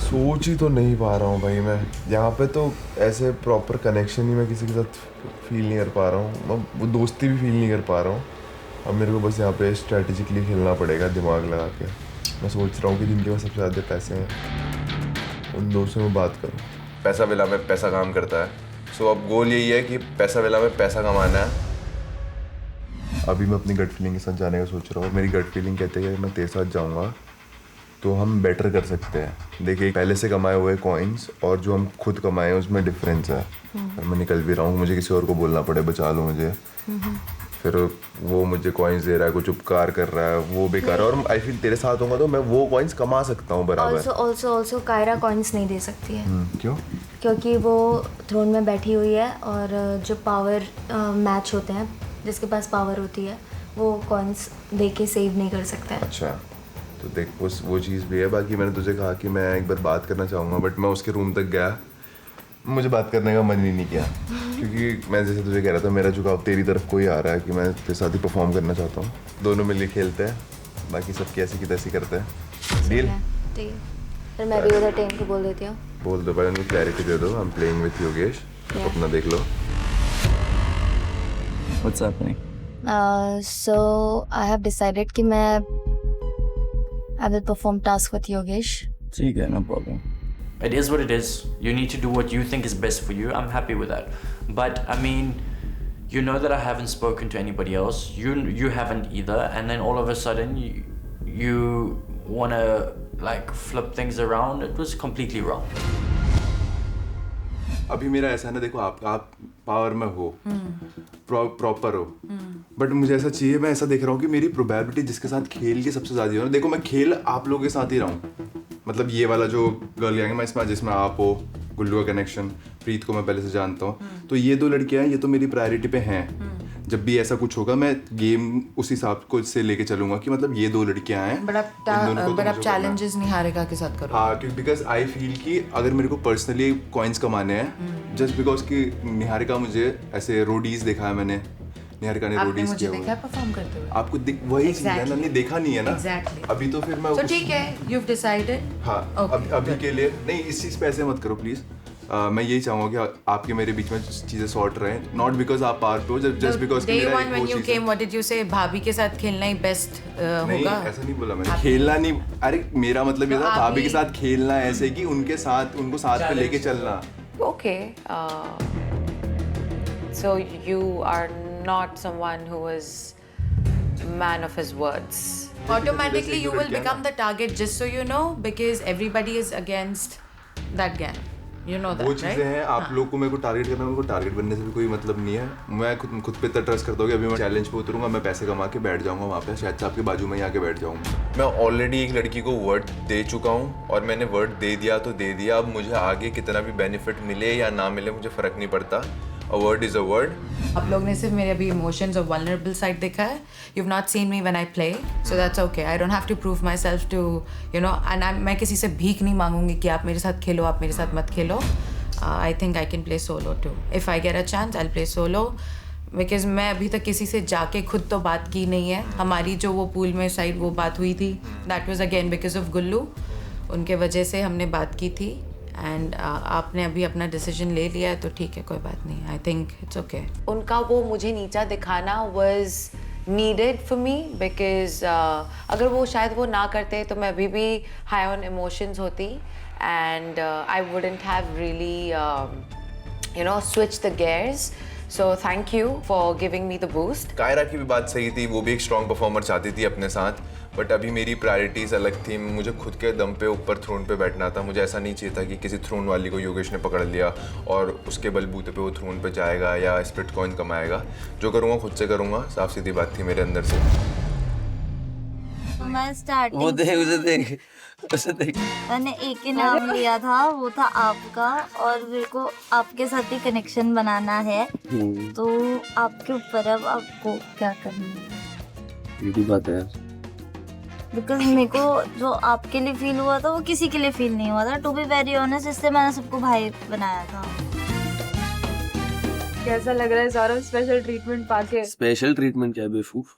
सोच ही तो नहीं पा रहा हूँ भाई मैं यहाँ पे तो ऐसे प्रॉपर कनेक्शन ही मैं किसी के साथ फील नहीं कर पा रहा हूँ। मैं वो दोस्ती भी फील नहीं कर पा रहा हूँ। अब मेरे को बस यहाँ पे स्ट्रैटेजिकली खेलना पड़ेगा दिमाग लगा के। मैं सोच रहा हूँ कि जिनके पास सबसे ज़्यादा पैसे हैं उन दोस्तों में बात करूँ। पैसा विला में पैसा काम करता है। सो अब गोल यही है कि पैसा विला में पैसा कमाना है। अभी मैं अपनी गट फीलिंग के साथ जाने का सोच रहा हूँ। मेरी गट फीलिंग कहते हैं कि मैं तेरे साथ जाऊँगा तो हम बेटर कर सकते हैं। देखिए पहले से कमाए हुए कॉइन्स और जो हम खुद कमाए हैं उसमें डिफरेंस है। और मैं निकल भी रहा हूँ, मुझे किसी और को बोलना पड़े बचा लो मुझे, फिर वो मुझे कॉइन्स दे रहा है, कुछ उपकार कर रहा है, वो बेकार है। और आई फील तेरे साथ होगा तो मैं वो कॉइन्स कमा सकता हूँ बराबर। ऑल्सो कायरा कॉइन्स नहीं दे सकती है। क्यों? क्योंकि वो थ्रोन में बैठी हुई है और जो पावर मैच होते हैं, जिसके पास पावर होती है वो कॉइन्स दे के सेव नहीं कर सकता है। अच्छा तो देख वो चीज़ भी है। बाकी मैंने तुझे कहा कि मैं एक बार बात करना चाहूँगा, बट मैं उसके रूम तक गया, मुझे बात करने का मन ही नहीं किया। क्योंकि मैं जैसे तुझे कह रहा था मेरा झुकाव तेरी तरफ कोई आ रहा है कि मैं तेरे साथ ही परफॉर्म करना चाहता हूँ। दोनों मिलके खेलते हैं, बाकी सब कैसी की तैसी करते हैं। डील? ठीक है, फिर मैं भी उधर टेम को बोल देती हूँ। बोल दो, पहले उनको क्लैरिटी दे दो। I am playing with Yogesh, अपना देख लो। What's happening? So I have decided कि मैं I will perform task with Yogesh. ठीक है, no problem. It is what it is. You need to do what you think is best for you. I'm happy with that. But I mean, you know that I haven't spoken to anybody else. You haven't either. And then all of a sudden you wanna like flip things around. It was completely wrong. अभी मेरा ऐसा है ना, देखो आप power में हो, proper हो, बट मुझे ऐसा चाहिए, मैं ऐसा देख रहा हूँ कि मेरी प्रोबेबिलिटी जिसके साथ खेल के सबसे ज़्यादा हो ना। देखो मैं खेल आप लोगों के साथ ही रहा हूँ, मतलब ये वाला जो गर्ल गैंग है मैं इसमें, जिसमें आप हो, गुल्लू का कनेक्शन, प्रीत को मैं पहले से जानता हूँ, तो ये दो लड़कियाँ हैं, ये तो मेरी प्रायोरिटी पे हैं। जब भी ऐसा कुछ होगा मैं गेम उस हिसाब को से लेके चलूंगा कि मतलब ये दो लड़कियां हैं, बट आप चैलेंजेस निहारिका के साथ करो। हाँ, क्योंकि बिकॉज आई फील कि अगर मेरे को पर्सनली कॉइन्स कमाने हैं, जस्ट बिकॉज कि निहारिका मुझे ऐसे रोडीज देखा है मैंने, निहारिका ने रोडीज मुझे किया देखा है परफॉर्म करते हुए। आपको वही चीज है ना, नहीं देखा नहीं है ना। Exactly. अभी तो फिर मैं तो ठीक है, you've decided. हाँ, अभी के लिए नहीं, इस चीज पे ऐसे मत करो प्लीज। मैं यही चाहूंगा कि आपके मेरे बीच में चीजें सॉर्ट रहें, नॉट बिकॉज आप पावर पे हो, just because Day one when you came, what did you say? भाभी के साथ खेलना ही बेस्ट नहीं, होगा। ऐसा नहीं बोला मैंने, खेलना नहीं। अरे मेरा मतलब ये था भाभी के साथ खेलना ऐसे कि उनके साथ, उनको साथ पे लेके चलना। Okay. So you are not someone who is man of his words. Automatically you will become the target, just so you know, because everybody is against that gang. You know that, वो right? चीजें हैं, आप लोग को मेरे को target करना, मेरे को टारगेट बनने से भी कोई मतलब नहीं है। मैं खुद पे इतना ट्रस्ट करता हूँ कि अभी मैं चैलेंज पे उतरूंगा, मैं पैसे कमा के बैठ जाऊंगा वहाँ पे, शायद से आपके बाजू में ही आके बैठ जाऊंगा। मैं ऑलरेडी एक लड़की को वर्ड दे चुका हूँ, और मैंने वर्ड दे दिया तो दे दिया। अब मुझे आगे कितना भी बेनिफिट मिले या ना मिले मुझे फर्क नहीं पड़ता। A word is a word. आप लोग ने सिर्फ मेरे अभी इमोशंस और vulnerable side देखा है. You've not seen me when I play, so that's okay. I don't have to prove myself to, you know, and मैं किसी से भीख नहीं मांगूंगी कि आप मेरे साथ खेलो, आप मेरे साथ मत खेलो. I think I can play solo too. If I get a chance, I'll play solo. Because मैं अभी तक किसी से जाके खुद तो बात की नहीं है. हमारी जो वो पूल में साइड वो बात हुई थी, that was again because of गुल्लू. उनके वजह से हमने बात की थी. एंड आपने अभी अपना डिसीजन ले लिया है तो ठीक है, कोई बात नहीं. I think it's okay. उनका वो मुझे नीचा दिखाना was needed for me because अगर वो शायद वो ना करते तो मैं अभी भी high on emotions होती and I wouldn't have really you know switched the gears. So thank you for giving me the boost. Kiara की भी बात सही थी, वो भी एक स्ट्रॉन्ग परफॉर्मर चाहती थी अपने साथ, बट अभी मेरी प्रायोरिटीज अलग थी। मुझे खुद के दम पे ऊपर थ्रोन पे बैठना था। मुझे ऐसा नहीं चाहिए था कि किसी थ्रोन वाली को योगेश ने पकड़ लिया और उसके बलबूते पे वो थ्रोन पे जाएगा या स्प्लिट कॉइन कमाएगा। जो करूँगा खुद से करूँगा, साफ सीधी बात थी मेरे अंदर से। मैं स्टार्टिंग उसे देख मैंने एक ही नाम लिया था, वो था आपका, और मेरे को आपके साथ ही कनेक्शन बनाना है, तो आपके ऊपर अब आपको क्या करना है। ये भी बात है यार, बिकॉज मेरे को जो आपके लिए फील हुआ था वो किसी के लिए फील नहीं हुआ था, टू बी वेरी ऑनेस्ट, इसलिए मैंने सबको भाई बनाया था। कैसा लग रहा है सौरभ स्पेशल ट्रीटमेंट पाके? स्पेशल ट्रीटमेंट क्या बेवकूफ।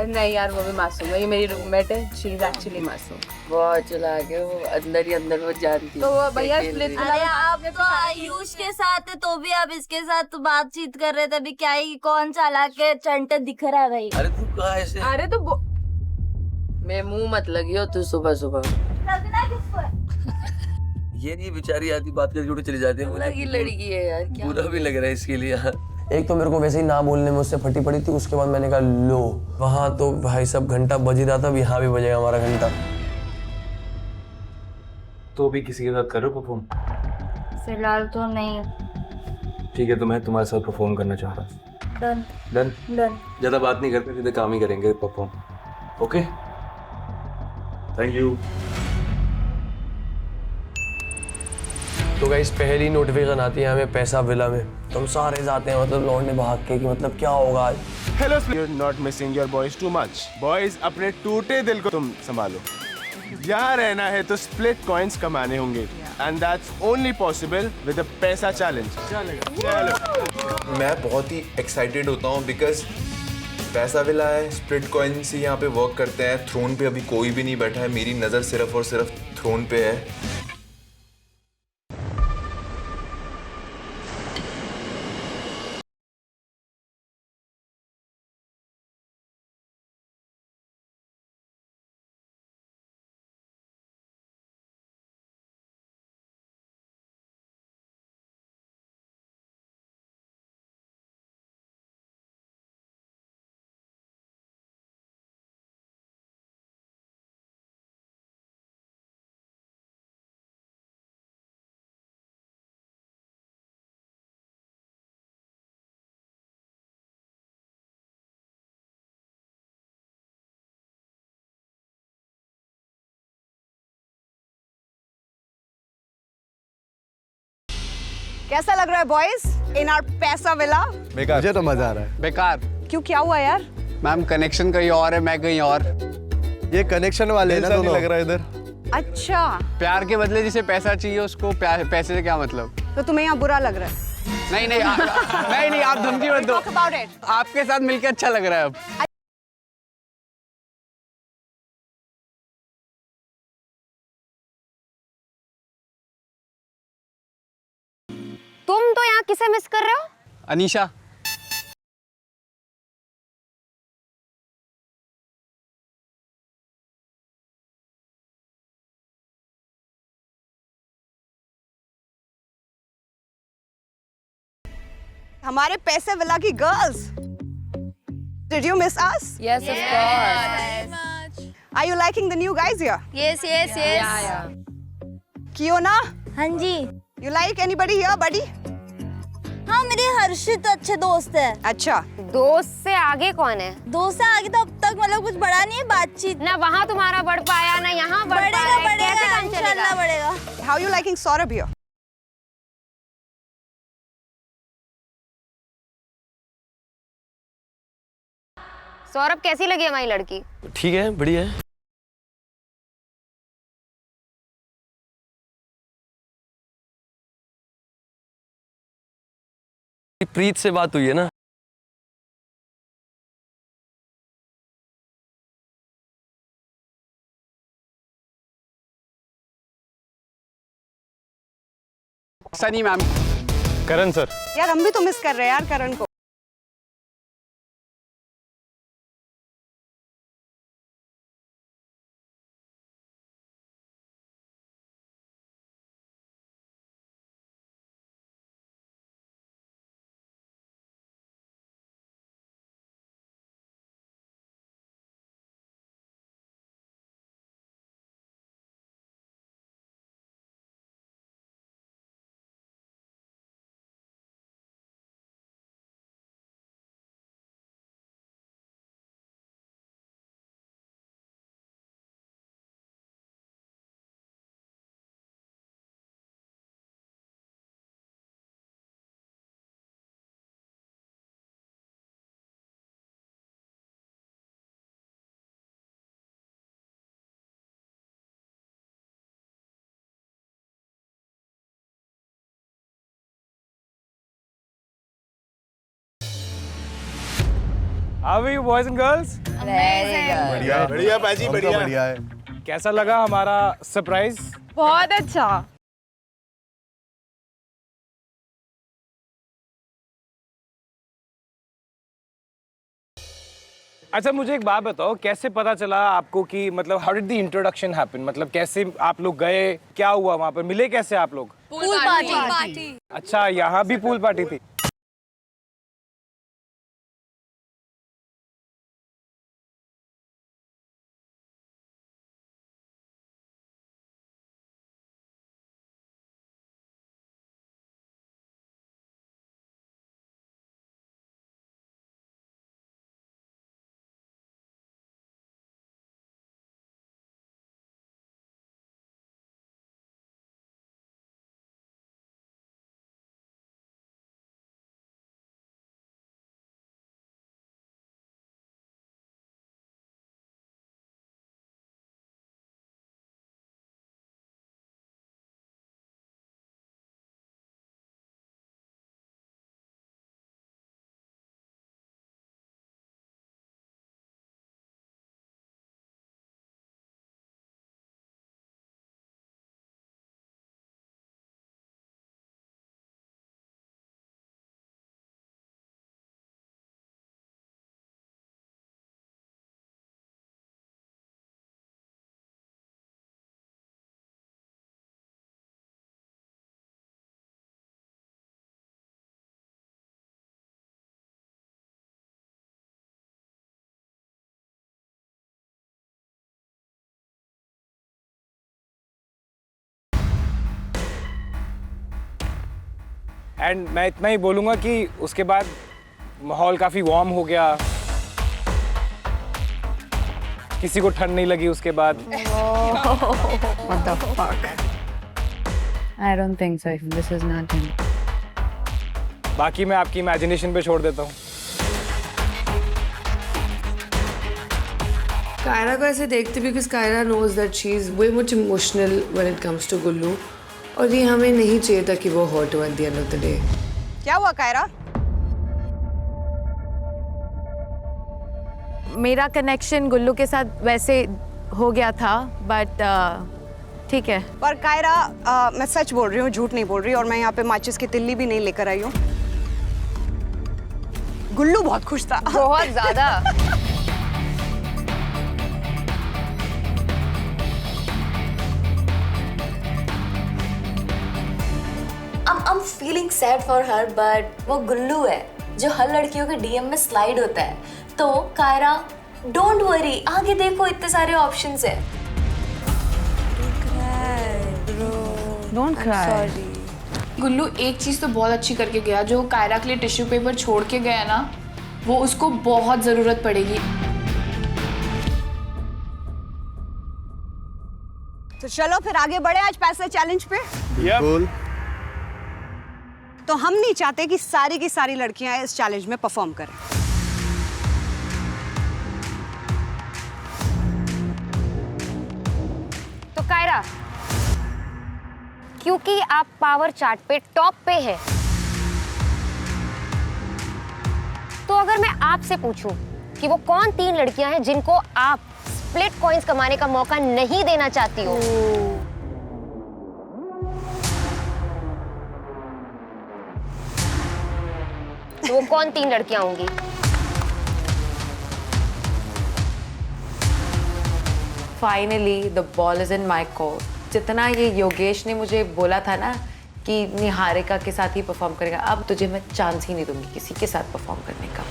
नहीं यार वो भी मासूम है, ये मेरी रूममेट है, शी इज एक्चुअली मासूम। बहुत चला के वो अंदर ही अंदर वो जानती तो वो है, भैया खेल split रही है। अरे आप तो आयुष के साथ है तो भी आप इसके साथ तो बातचीत कर रहे थे अभी, क्या ही कौन चालाक के चंटे दिख रहा है भाई। अरे तू कहाँ ऐसे अरे तो मैं मुंह मत लगी हो तू सुबह सुबह। लगना किसको है? ये नहीं बेचारी आती बात करके उड़ चली जाती है, लगी मुझे लड़की है यार, क्या बुरा भी लग रहा है इसके लिए यार। एक तो मेरे को वैसे ही ना बोलने में उससे फटी पड़ी थी, उसके बाद मैंने कहा लो, वहाँ तो भाई सब घंटा बज ही रहा था, अब यहाँ भी बजेगा हमारा घंटा। तो भी किसी के साथ कर रहे हो परफॉर्म? फिलहाल तो नहीं। ठीक है, तो मैं तुम्हारे साथ परफॉर्म करना चाह रहा हूँ। Done done? डन। ज़्यादा बात नहीं करते, सीधे काम ही करेंगे परफॉर्म। Okay, thank you. तो गाइस पहली नोटिफिकेशन आती है हमें पैसा विला में, तो हम सारे जाते हैं मतलब लौटने भाग के कि मतलब क्या होगा आज। Hello, you're not missing your boys too much. Boys, अपने टूटे दिल को तुम संभालो। यहाँ रहना है तो स्प्लिट कॉइंस कमाने होंगे, and that's only possible with a पैसा चैलेंज। चलो। मैं बहुत ही एक्साइटेड होता हूँ बिकॉज पैसा विला है, स्प्लिट कॉइन से यहाँ पे वर्क करते हैं। थ्रोन पे अभी कोई भी नहीं बैठा है, मेरी नज़र सिर्फ और सिर्फ थ्रोन पे है। कैसा लग रहा है बॉयज इन आवर पैसा विला? बेकार। मुझे तो मजा आ रहा है। बेकार। क्यों, क्या हुआ यार? मैम कनेक्शन कहीं और है, मैं कहीं और। ये कनेक्शन वाले हैं ना दोनों। लग रहा है इधर। अच्छा, प्यार के बदले जिसे पैसा चाहिए उसको पैसे से क्या मतलब? तो तुम्हें यहाँ बुरा लग रहा है? नहीं नहीं नहीं आप धमकी मत दो। Talk about it. आपके साथ मिलकर अच्छा लग रहा है अब। तुम तो यहाँ किसे मिस कर रहे हो? अनीशा। हमारे पैसे विला की girls. Did you miss us? Yes, of course. Are you liking the new guys here? Yes yes yes. Kiona, हाँ जी। you like anybody here, buddy? हाँ मेरे हर्षित अच्छे दोस्त है। अच्छा, दोस्त से आगे कौन है? दोस्त से आगे तो अब तक मतलब कुछ बढ़ा नहीं है बातचीत। ना वहाँ तुम्हारा बढ़ पाया ना यहाँ बढ़ पाया। बढ़ेगा कैसे बढ़ेगा काम चलेगा? इंशाल्लाह बढ़ेगा। how you liking Saurabh here? Saurabh कैसी लगी हमारी लड़की? ठीक है, बढ़िया है। प्रीत से बात हुई है ना? सनी मैम। करण सर। यार हम भी तो मिस कर रहे हैं यार करण को। How are you boys and girls? बढ़िया बढ़िया पाजी बढ़िया बढ़िया है। कैसा लगा हमारा सरप्राइज? बहुत अच्छा। अच्छा मुझे एक बात बताओ, कैसे पता चला आपको कि मतलब how did the introduction happen, मतलब कैसे आप लोग गए, क्या हुआ वहाँ पर, मिले कैसे आप लोग? Pool party. अच्छा यहाँ भी पूल पार्टी थी। एंड मैं इतना ही बोलूँगा कि उसके बाद माहौल काफ़ी वार्म हो गया, किसी को ठंड नहीं लगी उसके बाद। What the fuck? I don't think so. This is not him. बाकी मैं आपकी इमेजिनेशन पे छोड़ देता हूँ। Kyra को ऐसे देखते because Kyra knows that she is way much emotional when it comes to Gullu. और ये हमें नहीं चाहिए था कि वो hurt हो at the end of the day. क्या हुआ कायरा? मेरा कनेक्शन गुल्लू के साथ वैसे हो गया था, बट ठीक है। पर कायरा मैं सच बोल रही हूँ, झूठ नहीं बोल रही, और मैं यहाँ पे माचिस की तिल्ली भी नहीं लेकर आई हूँ। गुल्लू बहुत खुश था। बहुत ज्यादा। I'm feeling sad for her, but वो गुल्लू है जो हर लड़कियों के डीएम में स्लाइड होता है। तो कायरा डोंट वरी, आगे देखो इतने सारे ऑप्शंस है। Don't cry. गुल्लू एक चीज तो बहुत अच्छी करके गया, जो कायरा के लिए टिश्यू पेपर छोड़ के गया ना, वो उसको बहुत जरूरत पड़ेगी। तो चलो फिर आगे बढ़े आज पैसे चैलेंज पे। बिल्कुल। तो हम नहीं चाहते कि सारी की सारी लड़कियां इस चैलेंज में परफॉर्म करें। तो कायरा, क्योंकि आप पावर चार्ट पे टॉप पे है, तो अगर मैं आपसे पूछूं कि वो कौन 3 लड़कियां हैं जिनको आप स्प्लिट कॉइंस कमाने का मौका नहीं देना चाहती हो, तो वो कौन 3 लड़कियां होंगी? Finally the ball is in my court. जितना ये योगेश ने मुझे बोला था ना कि निहारिका के साथ ही परफॉर्म करेगा, अब तुझे मैं चांस ही नहीं दूंगी किसी के साथ परफॉर्म करने का।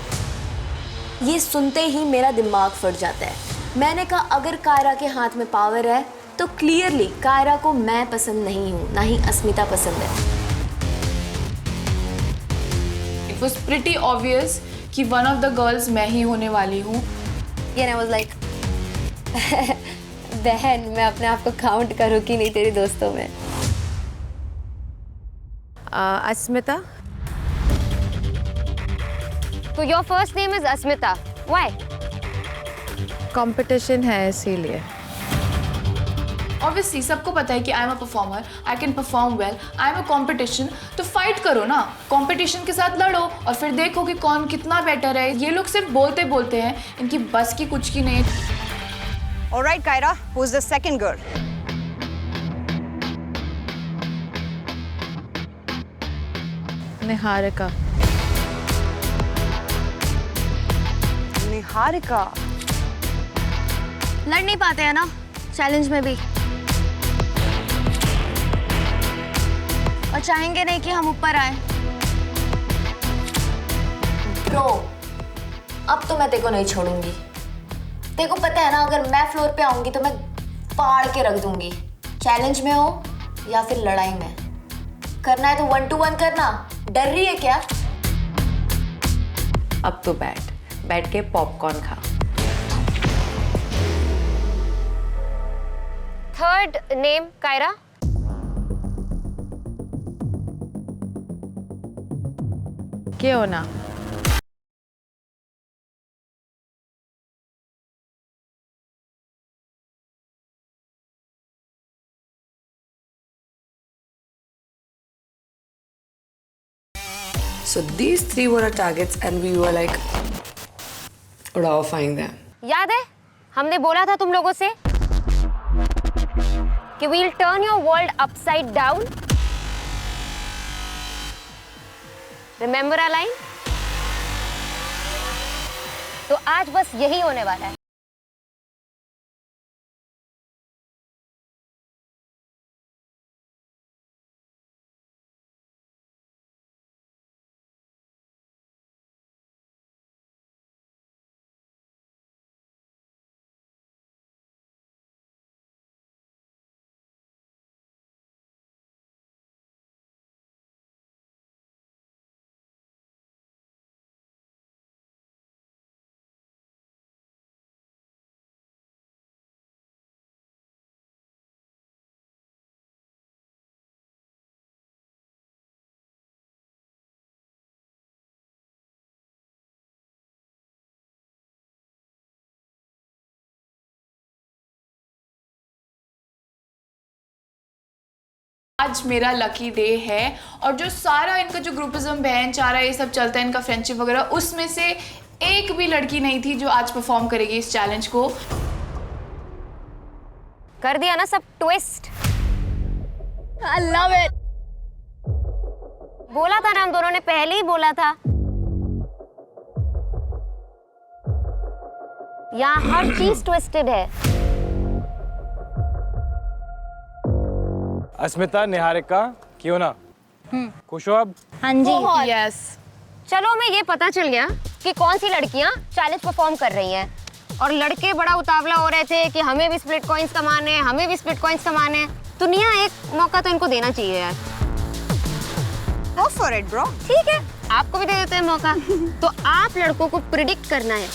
ये सुनते ही मेरा दिमाग फट जाता है। मैंने कहा अगर कायरा के हाथ में पावर है तो क्लियरली कायरा को मैं पसंद नहीं हूँ, ना ही अस्मिता पसंद है। It was pretty obvious कि one of the girls मैं ही होने वाली हूँ। And I was like, बहन मैं अपने आप को काउंट करूँ कि नहीं तेरे दोस्तों में। अस्मिता। तो your first name is Asmita, why? Competition है इसीलिए। ऑब्वियसली सबको पता है कि I am a performer, I can perform well, I am a competition, तो फाइट करो ना, कंपटीशन के साथ लड़ो और फिर देखो कि कौन कितना बेटर है। ये लोग सिर्फ बोलते बोलते हैं, इनकी बस की कुछ की नहीं। Alright, Kyra, who's the second girl? Niharika. Niharika. लड़ नहीं पाते हैं ना चैलेंज में भी, और चाहेंगे नहीं कि हम ऊपर आए। ब्रो, अब तो मैं तेरे को नहीं छोड़ूंगी। तेरे को पता है ना, अगर मैं फ्लोर पे आऊंगी तो मैं फाड़ के रख दूंगी। चैलेंज में हो या फिर लड़ाई में, करना है तो 1 to 1 करना। डर रही है क्या? अब तो बैठ के पॉपकॉर्न खा। Third name Kyra. क्यों ना? So these three were our targets and we were like raw-fying them. याद है हमने बोला था तुम लोगों से कि we'll turn your world upside down. Remember our line? तो आज बस यही होने वाला है। आज मेरा लकी डे है और जो सारा इनका जो ग्रुपिज्म बहन चारा ये सब चलता है, इनका फ्रेंडशिप वगैरह, उसमें से एक भी लड़की नहीं थी जो आज परफॉर्म करेगी इस चैलेंज को। कर दिया ना सब ट्विस्ट। I love it. बोला था ना, हम दोनों ने पहले ही बोला था। यहाँ हर चीज ट्विस्टेड है। अस्मिता, निहारिका, क्यों ना? खुश हो अब? हाँ जी। यस। चलो हमें ये पता चल गया कि कौन सी लड़कियां चैलेंज परफॉर्म कर रही हैं, और लड़के बड़ा उतावला हो रहे थे कि हमें भी स्प्लिट कॉइंस कमाने हैं, हमें भी स्प्लिट कॉइंस कमाने हैं। तो निया, एक मौका तो इनको देना चाहिए यार। Go for it, bro. ठीक है, आपको भी दे देते हैं मौका। तो आप लड़कों को प्रिडिक्ट करना है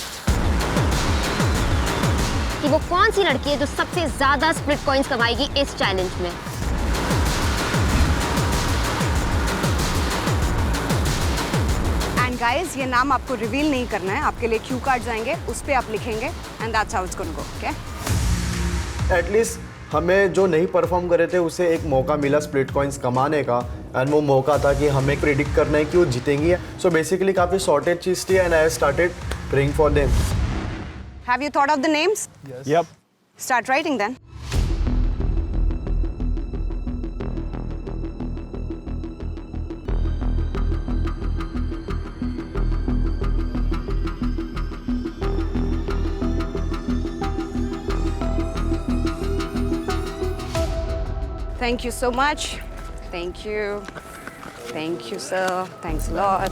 कि वो कौन सी लड़की है जो सबसे ज्यादा स्प्लिट कॉइंस कमाएगी इस चैलेंज में। गाइस, ये नाम आपको रिवील नहीं करना है, आपके लिए क्यू कार्ड जाएंगे, उस पे आप लिखेंगे and that's how it's gonna go. Okay, at least हमें जो नहीं परफॉर्म करे थे उसे एक मौका मिला स्प्लिट कॉइंस कमाने का, एंड वो मौका था कि हमें प्रेडिक्ट करना है कि वो जीतेंगी। सो बेसिकली काफ़ी सॉर्टेड चीज़ थी and I started praying for them. Have you thought of the names? Yup. Start writing then. Thank you so much. Thank you. Thank you, sir. Thanks a lot.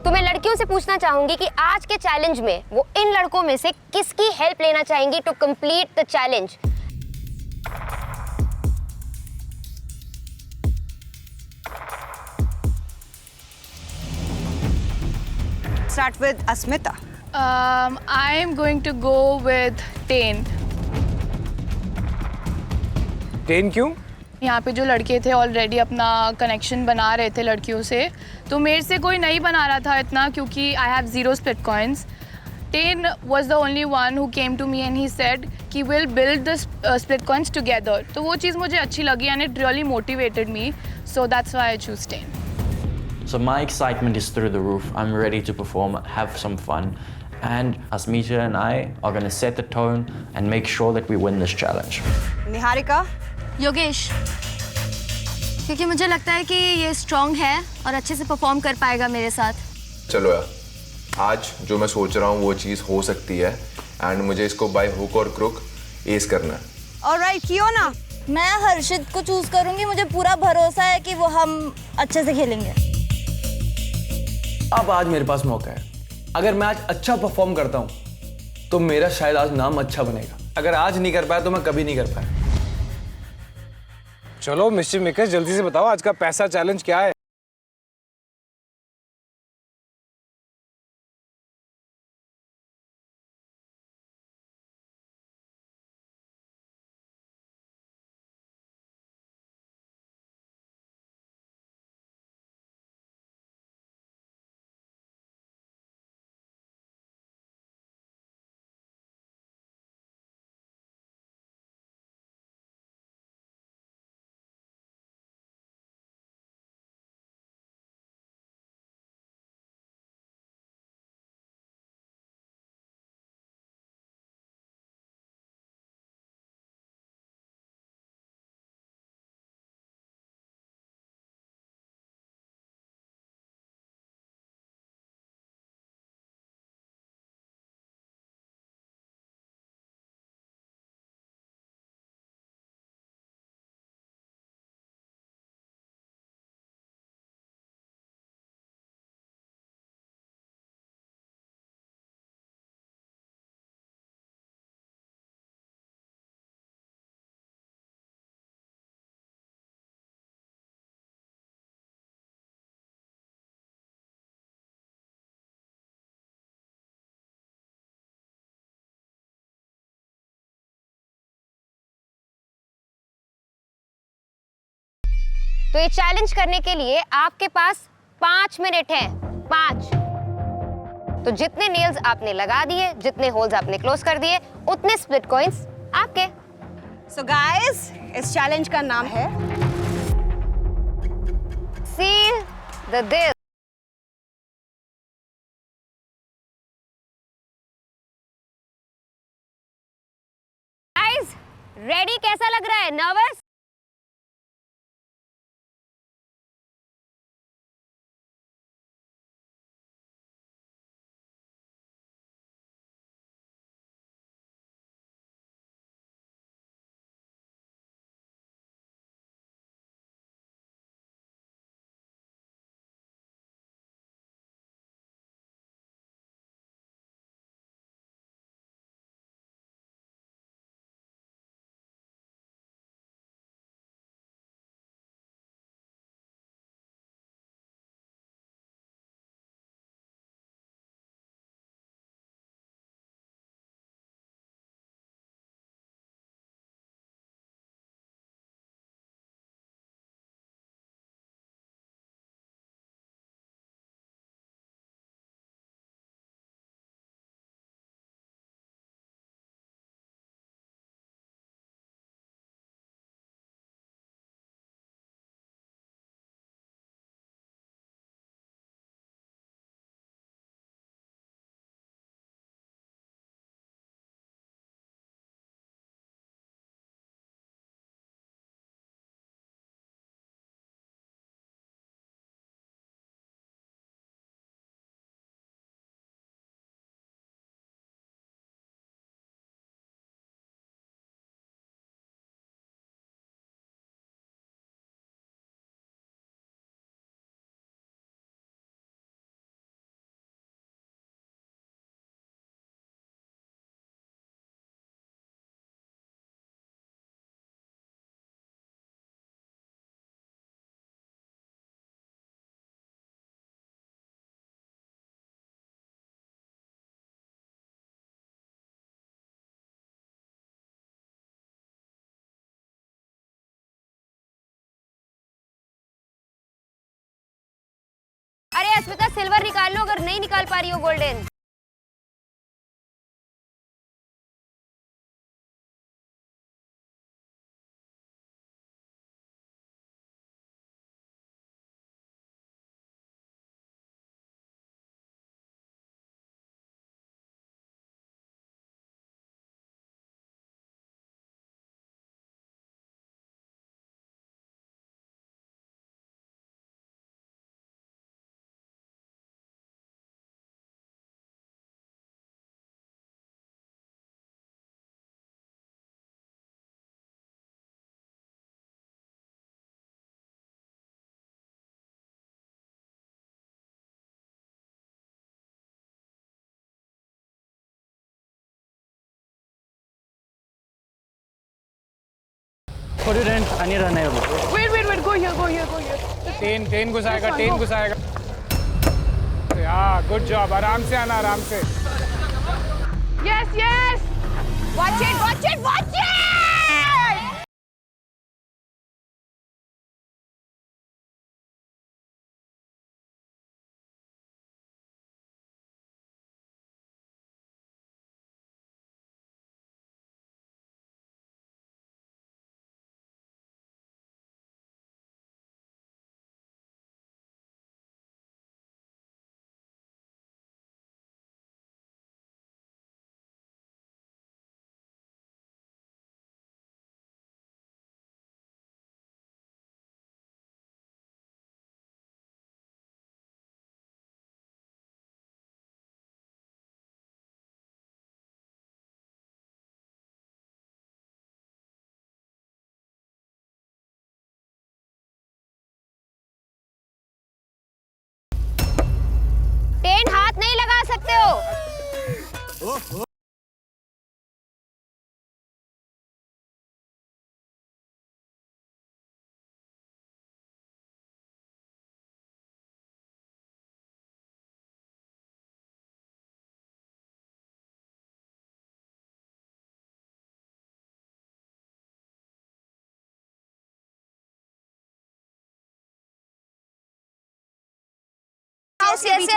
तो मैं लड़कियों से पूछना चाहूंगी कि आज के चैलेंज में वो इन लड़कों में से किसकी हेल्प लेना चाहेंगी to complete the challenge. Start with Asmita. I am going to go with Tain. Ten क्यों? यहाँ पे जो लड़के थे ऑलरेडी अपना कनेक्शन बना रहे थे लड़कियों से, तो मेरे से कोई नहीं बना रहा था इतना, क्योंकि I have 0 split coins. Stain was the only one who came to me and he said कि we'll build the split coins together. तो वो चीज़ मुझे अच्छी लगी and it really motivated me. So that's why I choose Stain. So my excitement is through the roof. I'm ready to perform, have some fun. And Asmita and I are going to set the tone and make sure that we win this challenge. Niharika, Yogesh, क्योंकि मुझे लगता है कि ये strong है और अच्छे से परफॉर्म कर पाएगा मेरे साथ। चलो यार, आज जो मैं सोच रहा हूँ वो चीज़ हो सकती है एंड मुझे इसको बाय हुक और क्रुक एस करना है। ऑलराइट, कियो ना। मैं हर्षित को चूज करूंगी, मुझे पूरा भरोसा है कि वो हम अच्छे से खेलेंगे। अब आज मेरे पास मौका है। अगर मैं आज अच्छा परफॉर्म करता हूं तो मेरा शायद आज नाम अच्छा बनेगा। अगर आज नहीं कर पाया तो मैं कभी नहीं कर पाया। चलो मिस्टर मेकर, जल्दी से बताओ आज का पैसा चैलेंज क्या है? तो ये चैलेंज करने के लिए आपके पास 5 मिनट हैं। 5। तो जितने नेल्स आपने लगा दिए, जितने होल्स आपने क्लोज कर दिए, उतने स्प्लिट कॉइंस आपके। सो गाइस, इस चैलेंज का नाम है seal the deal. Guys, ready? कैसा लग रहा है? नर्वस? अरे अस्मिता, सिल्वर निकाल लो अगर नहीं निकाल पा रही हो golden. Put it in. I need an elbow. Wait. Go here. Ten घुसाएगा. Ten घुसाएगा. Yeah, good job. आराम से आना, आराम से. Yes. Watch it. टेन हाथ नहीं लगा सकते हो।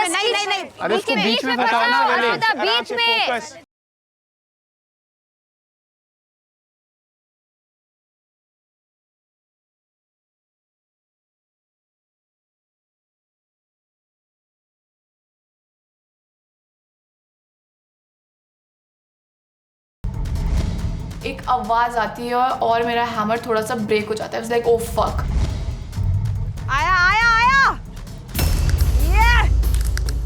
नहीं। अरे उसको बीच में बताओ ना पहले। बीच में। एक आवाज आती है और मेरा हैमर थोड़ा सा ब्रेक हो जाता है। It's like oh fuck. आया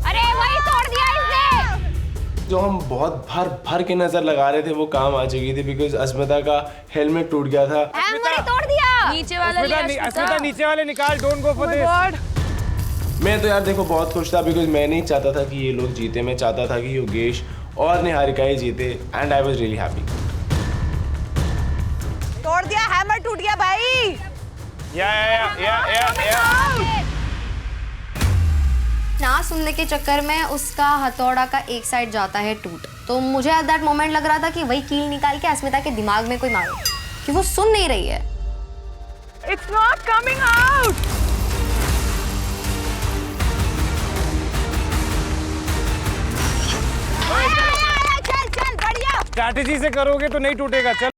अरे वही तोड़ दिया इसने। जो हम बहुत भर के नजर लगा रहे थे वो काम आ चुकी थी बिकॉज अस्मिता का हेलमेट टूट गया था। हैमर ही तोड़ दिया। नीचे वाले निकाल। Don't go for this. मैं तो यार देखो बहुत खुश था बिकॉज मैं नहीं चाहता था कि ये लोग जीते। मैं चाहता था कि योगेश और निहारिका ही जीते and I was really happy. तोड़ दिया, हैमर टूट गया भाई। ना सुनने के चक्कर में उसका हथौड़ा का एक साइड जाता है टूट। तो मुझे एट दैट मोमेंट लग रहा था कि वही कील निकाल के अस्मिता के दिमाग में कोई मारो कि वो सुन नहीं रही है। It's not coming out. चल बढ़िया। स्ट्रैटेजी से करोगे तो नहीं टूटेगा। चल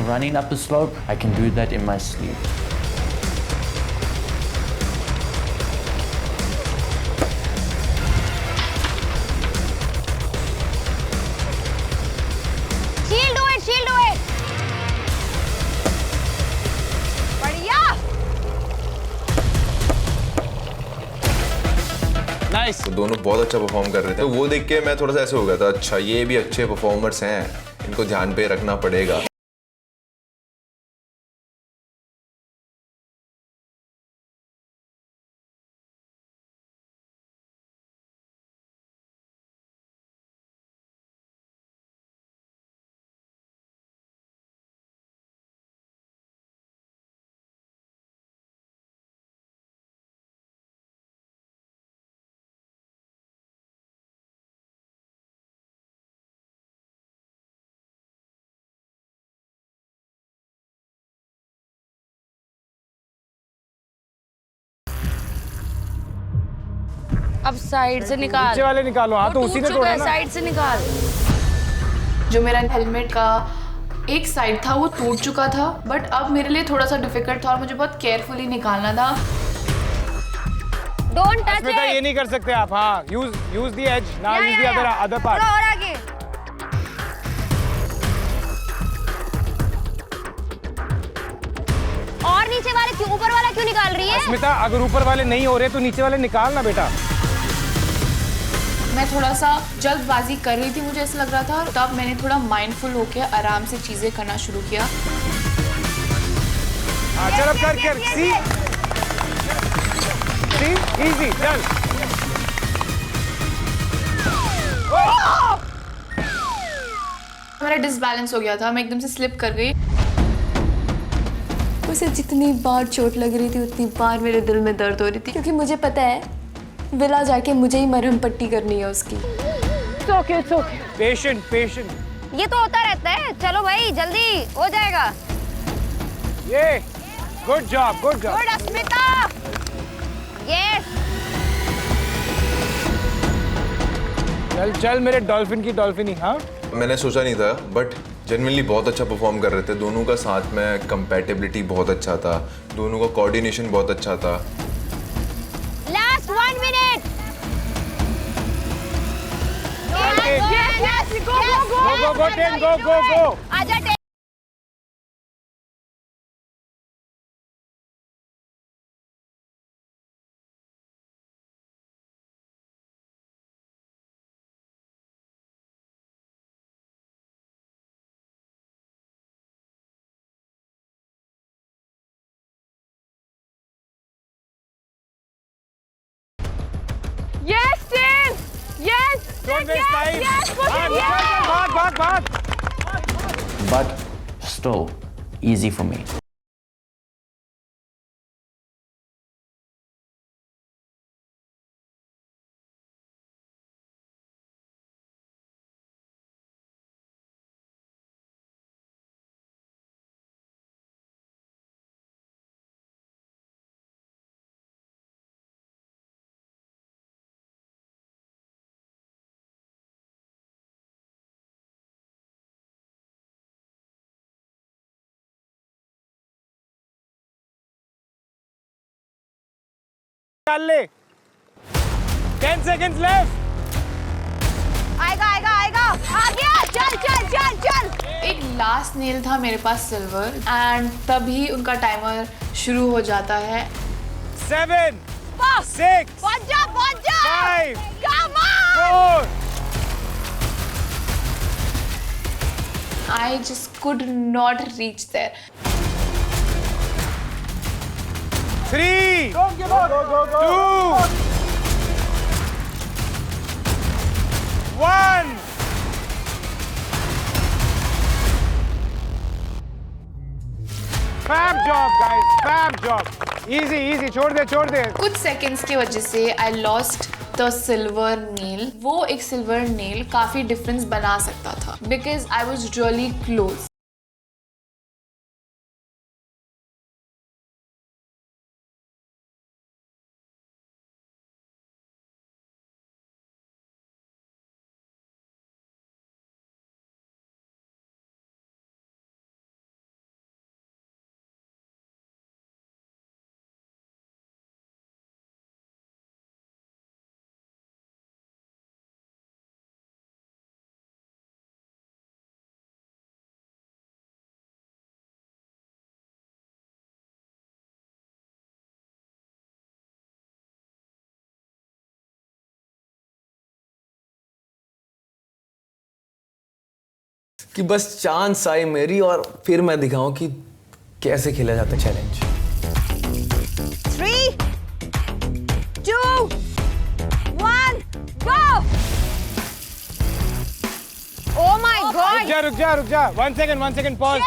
Running up a slope, I can do that in my sleep. She'll do it. बढ़िया। नाइस। तो दोनों बहुत अच्छा परफॉर्म कर रहे थे, तो वो देख के मैं थोड़ा सा ऐसे हो गया था, अच्छा ये भी अच्छे परफॉर्मर्स हैं, इनको ध्यान पे रखना पड़ेगा। अब साइड से निकाल। नीचे वाले निकालो। हाँ तो उसी ने तोड़ा ना। साइड से निकाल। जो मेरा हेलमेट का एक साइड था वो टूट चुका था, बट अब मेरे लिए थोड़ा सा डिफिकल्ट था और मुझे बहुत केयरफुली निकालना था। डोंट टच अस्मिता ये नहीं कर सकते आप। हाँ use the edge, now use the other part. और आगे। और नीचे वाले क्यों, ऊपर वाला क्यों निकाल रही है? अस्मिता अगर ऊपर वाले नहीं हो रहे तो नीचे वाले निकाल ना बेटा। मैं थोड़ा सा जल्दबाजी कर रही थी, मुझे ऐसा लग रहा था, तब मैंने थोड़ा माइंडफुल होकर आराम से चीजें करना शुरू किया। चल अब कर सी इजी चल। मेरा डिसबैलेंस हो गया था, मैं एकदम से स्लिप कर गई। उसे जितनी बार चोट लग रही थी उतनी बार मेरे दिल में दर्द हो रही थी, क्योंकि मुझे पता है विला जाके मुझे ही मरहम पट्टी करनी है उसकी। पेशेंट ये तो होता रहता है। चलो भाई जल्दी हो जाएगा। ये गुड जॉब गुड अस्मिता। यस चल मेरे डॉल्फिन की डॉल्फिन ही। हाँ मैंने सोचा नहीं था, बट जेन्युइनली बहुत अच्छा परफॉर्म कर रहे थे दोनों का, साथ में कंपैटिबिलिटी बहुत अच्छा था, दोनों का कोऑर्डिनेशन बहुत अच्छा था। Last 1 minute. go आजा ten. Yes, team! Yes! Don't waste time. Yes, push it, yes! भाग But still, easy for me. चल ले 10 seconds left। आएगा आ गया। चल। एक लास्ट नेल था मेरे पास सिल्वर, एंड तभी उनका टाइमर शुरू हो जाता है। 7 6 पहुंच जा 5 Come on! 4 I just could not reach there. 3 2 1 Fab job guys, fab job. Easy छोड़ दे। कुछ सेकंड्स की वजह से I lost the silver nail. वो एक सिल्वर नेल काफी डिफरेंस बना सकता था, because I was really close. कि बस चांस आई मेरी और फिर मैं दिखाऊं कि कैसे खेला जाता है challenge. 3, 2, 1, go! Oh my God! रुक जा 1 सेकंड पॉज।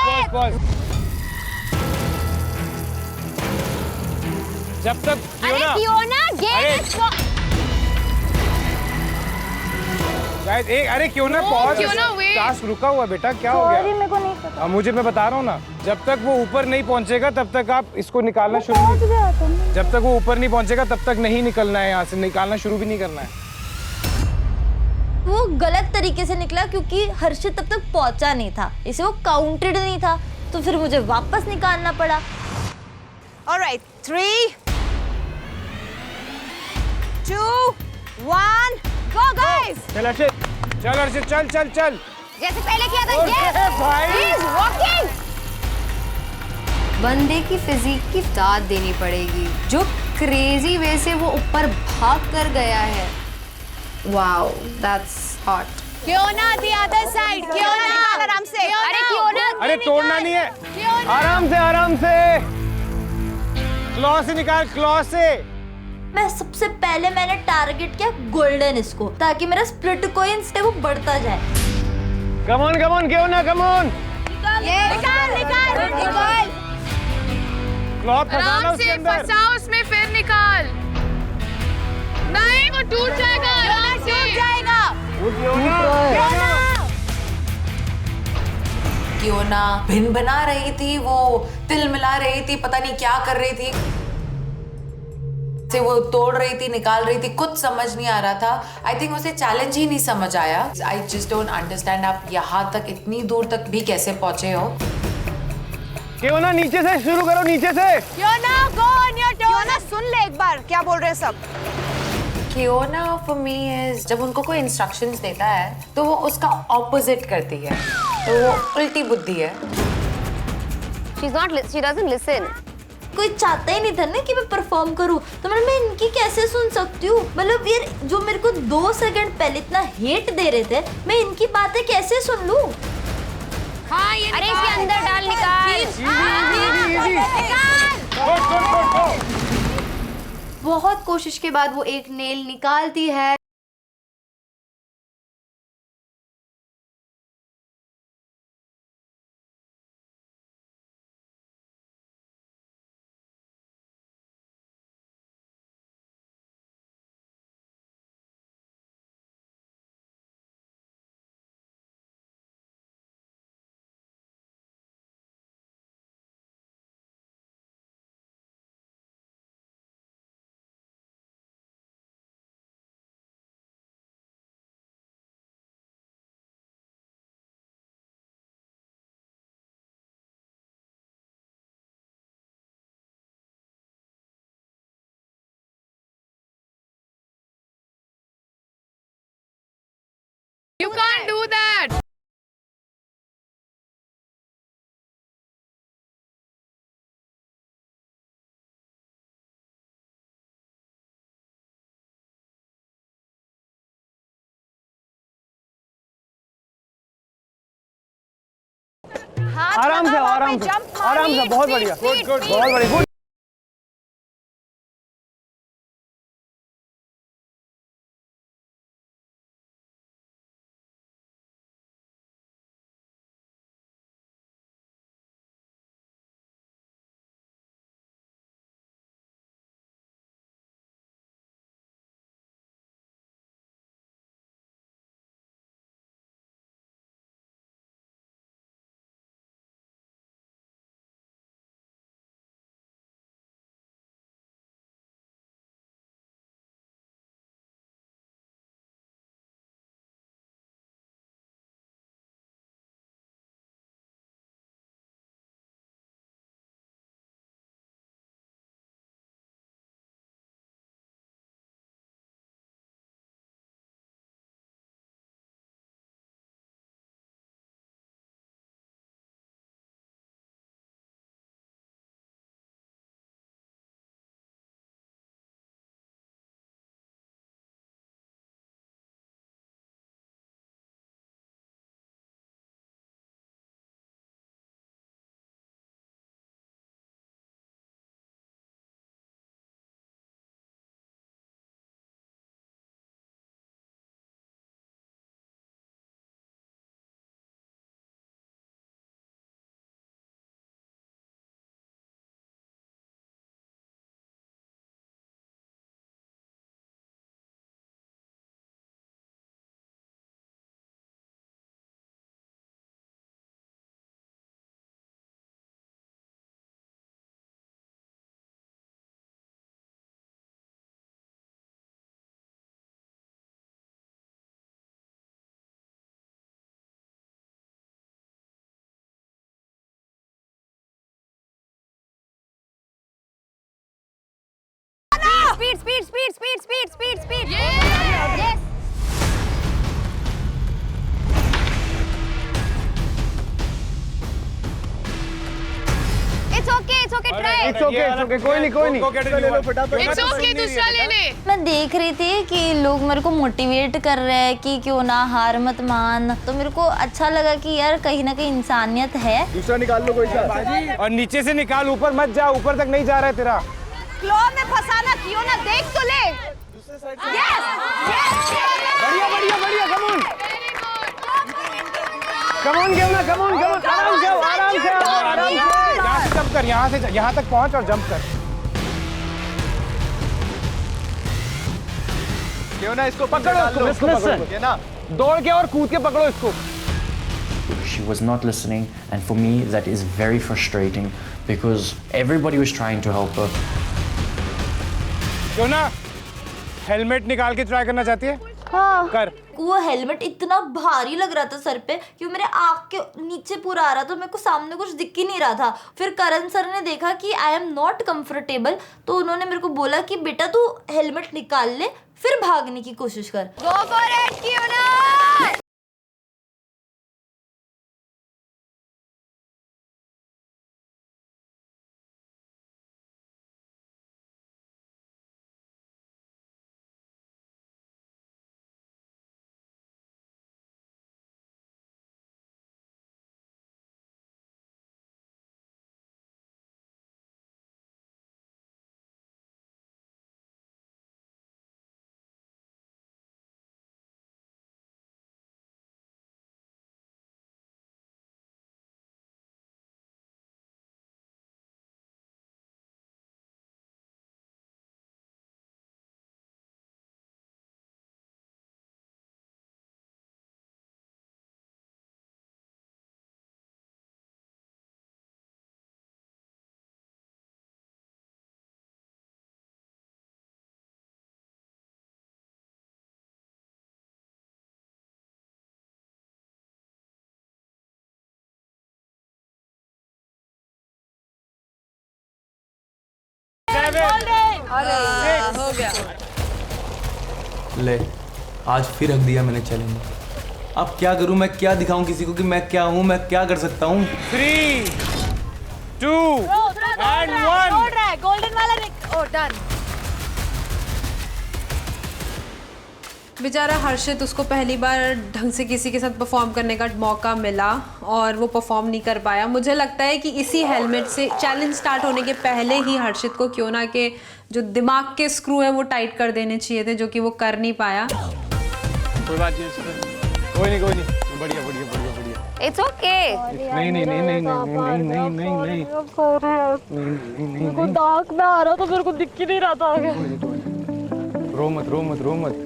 जब तक Fiona, game is for... शायद एक, अरे क्यों ना पॉज, टास्क रुका हुआ बेटा, क्या हो गया? मेरे को नहीं पता। मैं बता रहा हूँ ना, जब तक वो ऊपर नहीं पहुँचेगा तब तक आप इसको निकालना शुरू नहीं, जब तक वो ऊपर नहीं पहुँचेगा तब तक नहीं निकलना है यहाँ से, निकालना शुरू भी नहीं करना है। वो गलत तरीके से निकला क्योंकि हर्षित तब तक पहुंचा नहीं था, इसे वो काउंटेड नहीं था, तो फिर मुझे वापस निकालना पड़ा। Alright, 3, 2, 1, go guys! चल अर्षित चल। जैसे पहले किया था। He is walking. बंदे की फिजिक की दाद देनी पड़ेगी, जो क्रेजी वे से वो ऊपर भाग कर गया है। Wow, that's hot. क्यों ना the other side? क्यों ना? आराम से। अरे क्यों ना? अरे तोड़ना नहीं है, आराम से क्लॉ से निकाल, क्लॉ से। मैं सबसे पहले मैंने टारगेट किया गोल्डन इसको, ताकि मेरा स्प्लिट कॉइंस है वो बढ़ता जाए। कम ऑन क्यों ना, कम ऑन। निकाल। क्लॉथ फंसाना उसके अंदर। फंसाओ उसमें, फिर निकाल। नहीं, वो टूट जाएगा, आराम से टूट जाएगा। क्यों ना भिन बना रही थी, वो तिल मिला रही थी, पता नहीं क्या कर रही थी, से वो तोड़ रही थी, निकाल रही थी, कुछ समझ नहीं आ रहा था। आई थिंक उसे चैलेंज ही नहीं समझ आया। आई जस्ट डोंट अंडरस्टैंड, आप यहाँ तक इतनी दूर तक भी कैसे पहुंचे हो। क्यों ना नीचे से शुरू करो, नीचे से। क्यों ना go on your toes। क्यों ना सुन ले एक बार क्या बोल रहे हैं सब। Fiona for me is जब उनको कोई इंस्ट्रक्शंस देता है तो वो उसका ऑपोजिट करती है, तो वो उल्टी बुद्धि है। She doesn't listen. कोई चाहता ही नहीं था ना कि मैं परफॉर्म करूं, तो मैं इनकी कैसे सुन सकती हूँ? मतलब यार, जो मेरे को 2 सेकंड पहले इतना हेट दे रहे थे, मैं इनकी बातें कैसे सुन लूं? हाँ, ये अरे इसके अंदर डाल, निकाल। बहुत कोशिश के बाद वो एक नेल निकालती है। You can't do that. आराम से, बहुत बढ़िया, बहुत बढ़िया। Speed. Yes. It's okay. Try. It's okay. कोई नहीं. It's okay, दूसरा ले ले. मैं देख रही थी कि लोग मेरे को मोटिवेट कर रहे हैं कि क्यों ना हार मत मान, तो मेरे को अच्छा लगा कि यार कहीं ना कहीं इंसानियत है। दूसरा निकाल लो कोई सा। और नीचे से निकाल, ऊपर मत जा, ऊपर तक नहीं जा रहा है तेरा। क्लॉ में फंसाना क्यों ना, देख तो ले। Yes. बढ़िया, come on क्यों ना, come on, आराम से। यहाँ से जंप कर, यहाँ तक पहुँच और जंप कर। क्यों ना इसको पकड़ो इसको, ना दौड़ के और कूद के पकड़ो इसको। She was not listening, and for me that is very frustrating because everybody was trying to help her. क्यों ना हेलमेट निकाल के ट्राई करना चाहती है? हाँ। कर। वो हेलमेट इतना भारी लग रहा था सर पे कि मेरे आँख के नीचे पूरा आ रहा था, मेरे को सामने कुछ दिख ही नहीं रहा था। फिर करण सर ने देखा कि आई एम नॉट कंफर्टेबल, तो उन्होंने मेरे को बोला कि बेटा तू हेलमेट निकाल ले, फिर भागने की कोशिश कर। Go for it, क्यों ना। हो गया। ले आज फिर रख दिया मैंने चैलेंज। अब क्या करूं मैं, क्या दिखाऊं किसी को कि मैं क्या हूं, मैं क्या कर सकता हूं। 3, 2 and 1। गोल्डन वाला डन। बेचारा हर्षित, उसको पहली बार ढंग से किसी के साथ परफॉर्म करने का मौका मिला और वो परफॉर्म नहीं कर पाया। मुझे लगता है कि इसी हेलमेट से चैलेंज स्टार्ट होने के पहले ही हर्षित को क्यों ना के जो दिमाग के स्क्रू है वो टाइट कर देने चाहिए थे, जो कि वो कर नहीं पाया। कोई बात नहीं, कोई नहीं, बढ़िया। It's okay। नहीं। मेरे को दाग में आ रहा था, मेरे को दिख ही नहीं रहा था आगे। रो मत।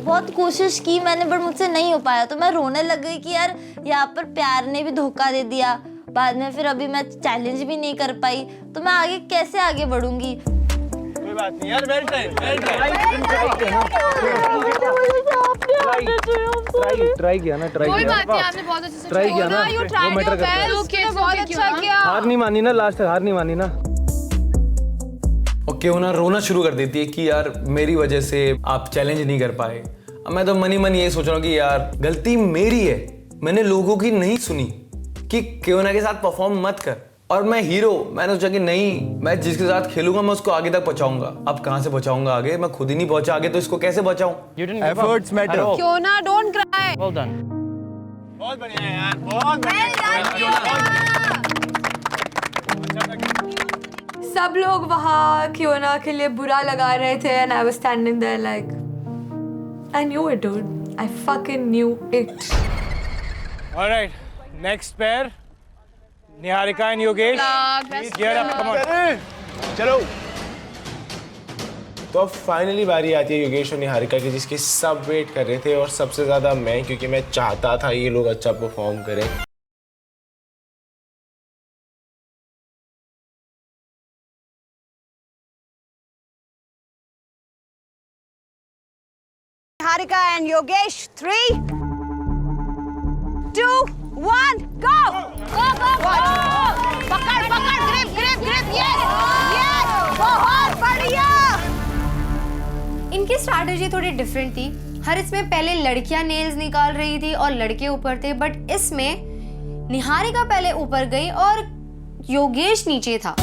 बहुत कोशिश की मैंने, पर मुझसे नहीं हो पाया, तो मैं रोने लग गई कि यार यहाँ पर प्यार ने भी धोखा दे दिया। बाद में फिर अभी मैं चैलेंज भी नहीं कर पाई, तो मैं आगे कैसे आगे बढ़ूंगी। कोई बात नहीं यार, वेल ट्राई किया ना। कोई बात नहीं, आपने बहुत अच्छे से ट्राई किया ना, वो मैटर करता है। बहुत अच्छा किया। हार नहीं मानी ना, लास्ट तक हार नहीं मानी ना। और क्यों ना रोना शुरू कर देती है कि यार मेरी वजह से आप चैलेंज नहीं कर पाए। अब मैं तो मन यही सोच रहा हूँ कि यार गलती मेरी है, मैंने लोगों की नहीं सुनी कि क्यों ना के साथ परफॉर्म मत कर। और मैं हीरो, मैंने सोचा कि नहीं, मैं जिसके साथ खेलूंगा मैं उसको आगे तक पहुंचाऊंगा। अब कहाँ से पहुंचाऊंगा आगे, मैं खुद ही नहीं पहुंचा आगे, तो इसको कैसे बचाऊं। Efforts matter. क्यों ना, डोंट क्राई। Well done. बहुत बढ़िया यार, बहुत सब लोग वहाँ क्योना के लिए बुरा लगा रहे थे and I was standing there like I knew it, dude. I fucking knew it. All right, next pair, Niharika and Yogesh. Please gear up, come on. चलो। तो अब फाइनली बारी आती है योगेश और निहारिका की, जिसकी सब वेट कर रहे थे, और सबसे ज़्यादा मैं, क्योंकि मैं चाहता था ये लोग अच्छा परफॉर्म करें। Niharika and Yogesh, 3, 2, 1, go! Go! पकड़, grip, yes! Go hard! इनकी स्ट्रैटेजी थोड़ी डिफरेंट थी। हर इसमें पहले लड़कियां नेल्स निकाल रही थी और लड़के ऊपर थे, बट इसमें निहारिका पहले ऊपर गई और योगेश नीचे था।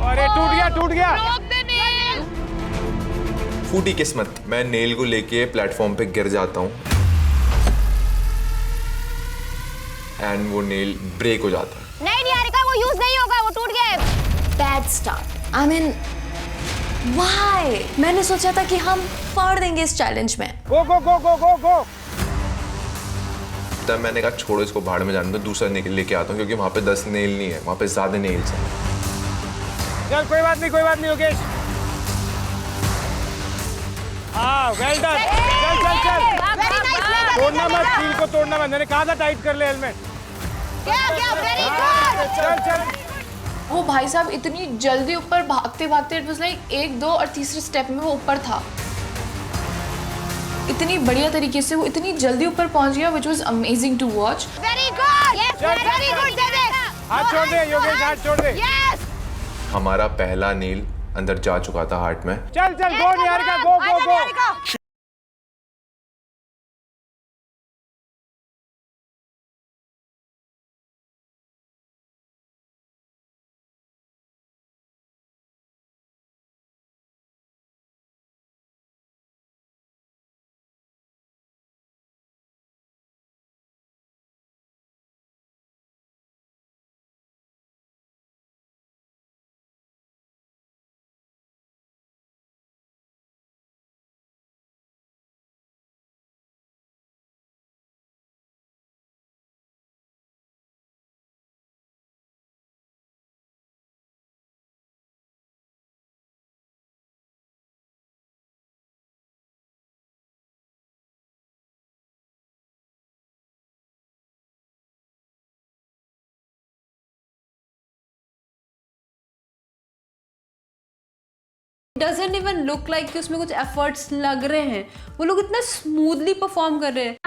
अरे टूट गया। फूटी किस्मत, मैं नेल को लेके प्लेटफॉर्म पे गिर जाता हूँ एंड वो नेल ब्रेक हो जाता है। नहीं निहारिका, वो यूज नहीं होगा, वो टूट गया। Bad start. I mean why? मैंने सोचा था कि हम फाड़ देंगे इस चैलेंज में। गो। तब मैंने कहा छोड़ो इसको, भाड़ में जाने दो, दूसरा नेल लेके आता हूँ, क्योंकि वहाँ पे 10 नेल नहीं है, वहाँ पे ज्यादा नेल्स हैं। चल कोई बात नहीं योगेश। हाँ वेल डन। चल। तोड़ना मत, कील को तोड़ना मत, मैंने कहा था टाइट कर ले हेलमेट। चल। वो भाई साहब इतनी जल्दी ऊपर भागते भागते, इट वाज लाइक 1, 2 और तीसरे स्टेप में वो ऊपर था। इतनी बढ़िया तरीके से वो इतनी जल्दी ऊपर पहुंच गया, which was amazing to watch. Very good, very good. दे दे, हाथ छोड़ दे योगेश, हाथ छोड़ दे। यस, हमारा पहला नेल अंदर जा चुका था हार्ट में। चल गो निहारिका, गो। डजंट इवन लुक लाइक कि उसमें कुछ एफर्ट्स लग रहे हैं। वो लोग इतना स्मूथली परफॉर्म कर रहे हैं।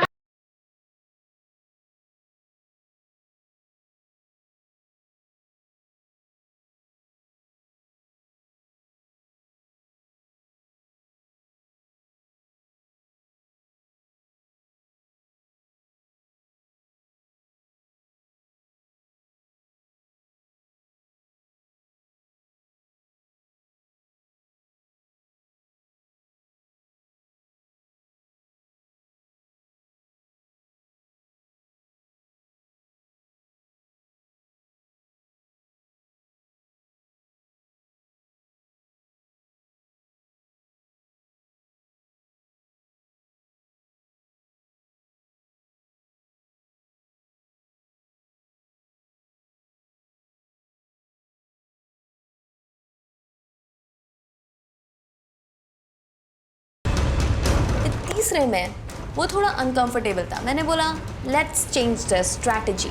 तीसरे में वो थोड़ा अनकंफर्टेबल था। मैंने बोला लेट्स चेंज द स्ट्रैटेजी।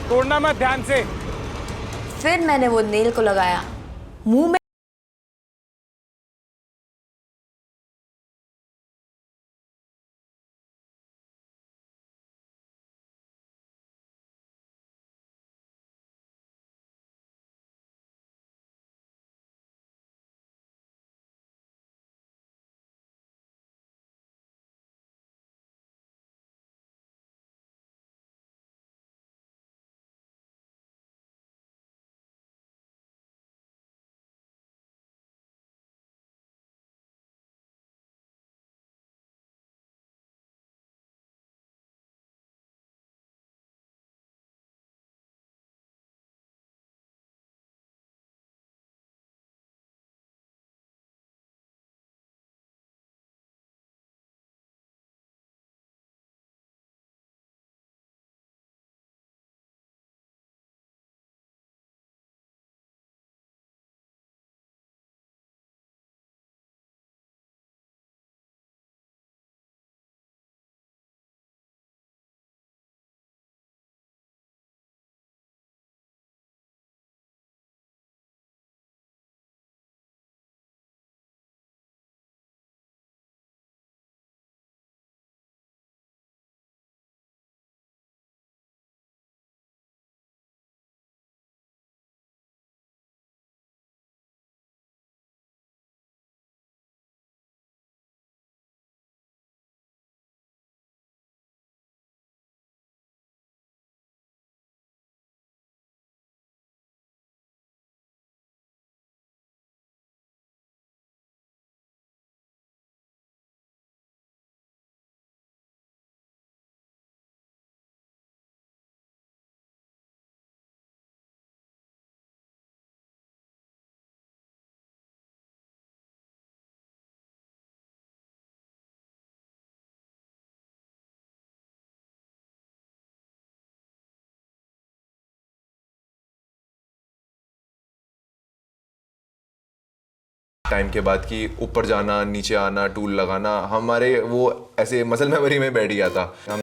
तोड़ना मत, ध्यान से। फिर मैंने वो नेल को लगाया मुंह में। टाइम के बाद कि ऊपर जाना, नीचे आना, टूल लगाना, हमारे वो ऐसे मसल मेमोरी में बैठ गया था।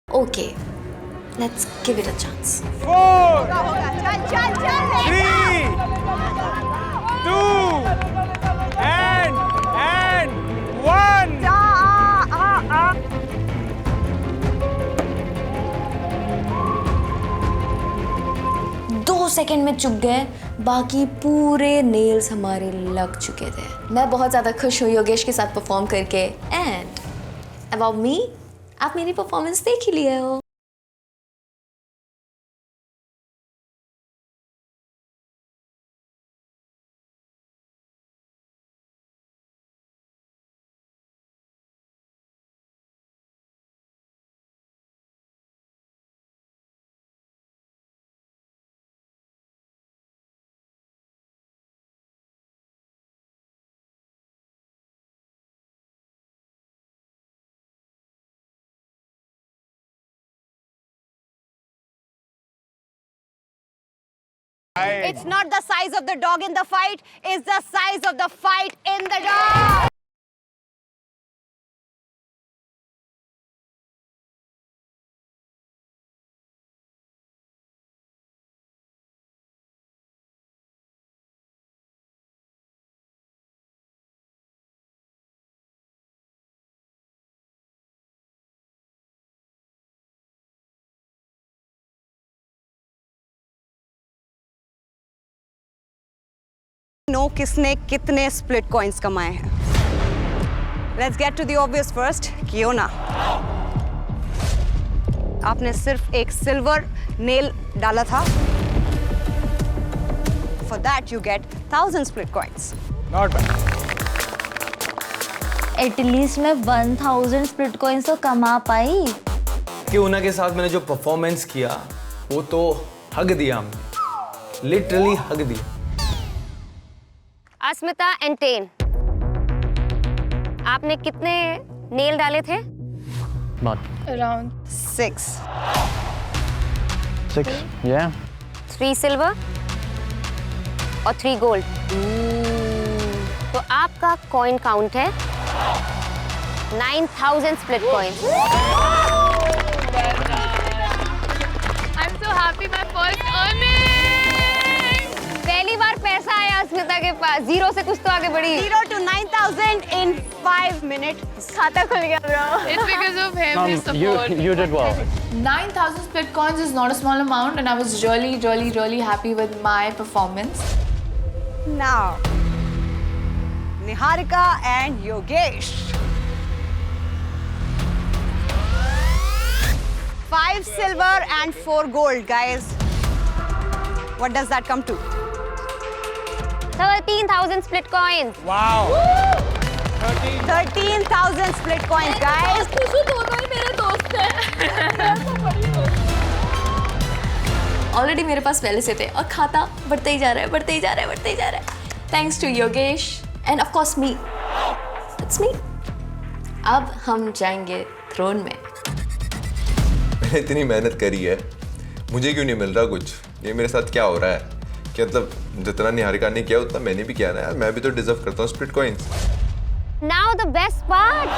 Okay, let's give it a chance. 4, चल 3, 2, and 1. दो सेकंड में चुक गए, बाकी पूरे नेल्स हमारे लग चुके थे। मैं बहुत ज़्यादा खुश हूँ योगेश के साथ परफॉर्म करके। एंड अबाउट मी, आप मेरी परफॉर्मेंस देख ही लिए हो। It's not the size of the dog in the fight, it's the size of the fight in the dog. No किसने कितने स्प्लिट कॉइंस कमाए हैं। Let's get to the obvious first, Kiona. आपने सिर्फ एक सिल्वर नेल डाला था। For that you get 1000 split coins. Not bad. At least मैं 1000 स्प्लिट कॉइंस तो कमा पाई। कियोना के साथ मैंने जो परफॉर्मेंस किया वो तो हग दिया हमने, लिटरली हग दिया। अस्मिता एंड टेन, आपने कितने नेल डाले थे? Around 6, yeah. 3 सिल्वर और 3 गोल्ड। तो आपका कॉइन काउंट है 9000 split coins. I'm so happy, my first earning. पहली बार पैसा आया अस्मिता के पास, 0 से कुछ तो आगे बढ़ी। 0 to 9000 in 5 minutes. खाता खुल गया bro. It's because of him, his support. You did well. 9,000 split coins is not a small amount, and I was really happy with my performance. Now, Niharika and Yogesh. 5 silver and 4 gold, guys. What does that come to? 13,000 split coins. Wow. 13,000 split coins, guys. दोनों ही मेरे दोस्त हैं। Already मेरे पास पहले से थे और खाता बढ़ते ही जा रहा है, बढ़ते ही जा रहा है, बढ़ते ही जा रहा है। Thanks to Yogesh and of course me. It's me. अब हम जाएंगे थ्रोन में। मैंने इतनी मेहनत करी है, मुझे क्यों नहीं मिल रहा कुछ? ये मेरे साथ क्या हो रहा है? क्या मतलब जितना निहारिका ने किया उतना मैंने भी किया ना यार, मैं भी तो डिजर्व करता हूँ split coins. Now the best part.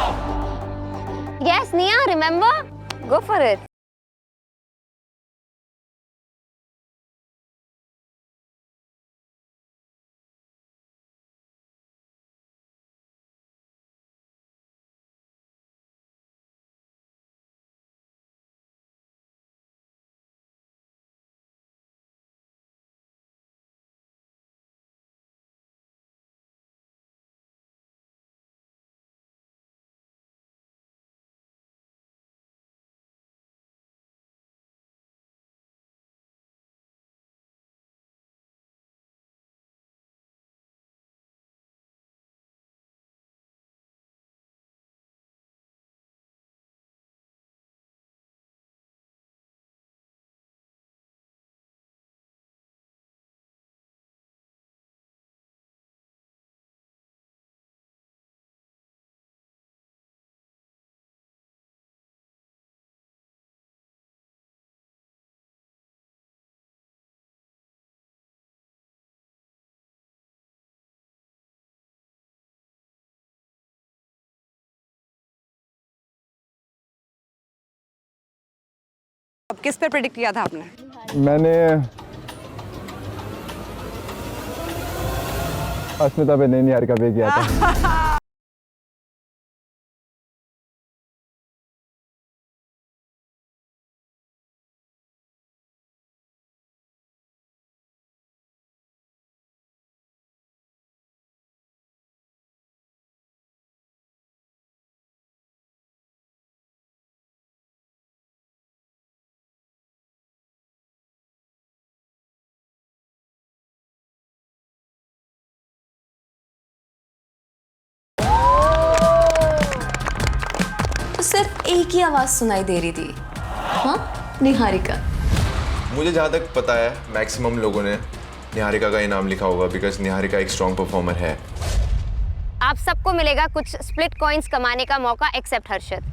Yes, Nia, remember? Go for it. अब किस पे प्रेडिक्ट किया था आपने? मैंने अस्मिता पे नहीं, निहारिका पे किया था। सिर्फ एक ही आवाज सुनाई दे रही थी, हाँ, निहारिका। मुझे जहाँ तक पता है मैक्सिमम लोगों ने निहारिका का इनाम लिखा होगा, बिकॉज निहारिका एक स्ट्रॉन्ग परफॉर्मर है। आप सबको मिलेगा कुछ स्प्लिट कॉइंस कमाने का मौका, एक्सेप्ट हर्षित।